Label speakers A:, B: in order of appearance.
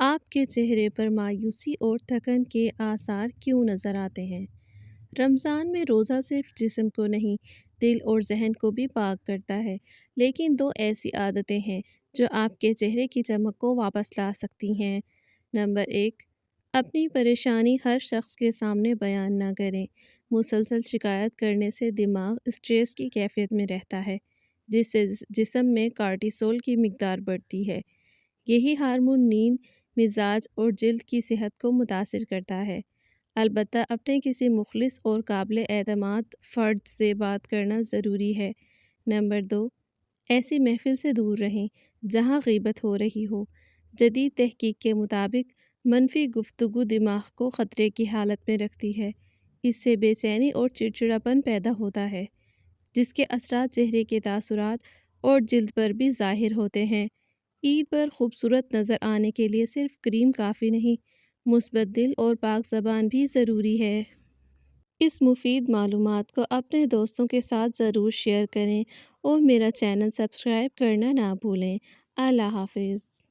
A: آپ کے چہرے پر مایوسی اور تھکن کے آثار کیوں نظر آتے ہیں؟ رمضان میں روزہ صرف جسم کو نہیں، دل اور ذہن کو بھی پاک کرتا ہے، لیکن دو ایسی عادتیں ہیں جو آپ کے چہرے کی چمک کو واپس لا سکتی ہیں۔ نمبر 1، اپنی پریشانی ہر شخص کے سامنے بیان نہ کریں۔ مسلسل شکایت کرنے سے دماغ اسٹریس کی کیفیت میں رہتا ہے، جس سے جسم میں کارٹیسول کی مقدار بڑھتی ہے۔ یہی ہارمون نیند، مزاج اور جلد کی صحت کو متاثر کرتا ہے۔ البتہ اپنے کسی مخلص اور قابل اعتماد فرد سے بات کرنا ضروری ہے۔ نمبر 2، ایسی محفل سے دور رہیں جہاں غیبت ہو رہی ہو۔ جدید تحقیق کے مطابق منفی گفتگو دماغ کو خطرے کی حالت میں رکھتی ہے۔ اس سے بے چینی اور چڑچڑاپن پیدا ہوتا ہے، جس کے اثرات چہرے کے تاثرات اور جلد پر بھی ظاہر ہوتے ہیں۔ عید پر خوبصورت نظر آنے کے لیے صرف کریم کافی نہیں، مثبت دل اور پاک زبان بھی ضروری ہے۔ اس مفید معلومات کو اپنے دوستوں کے ساتھ ضرور شیئر کریں اور میرا چینل سبسکرائب کرنا نہ بھولیں۔ اللہ حافظ۔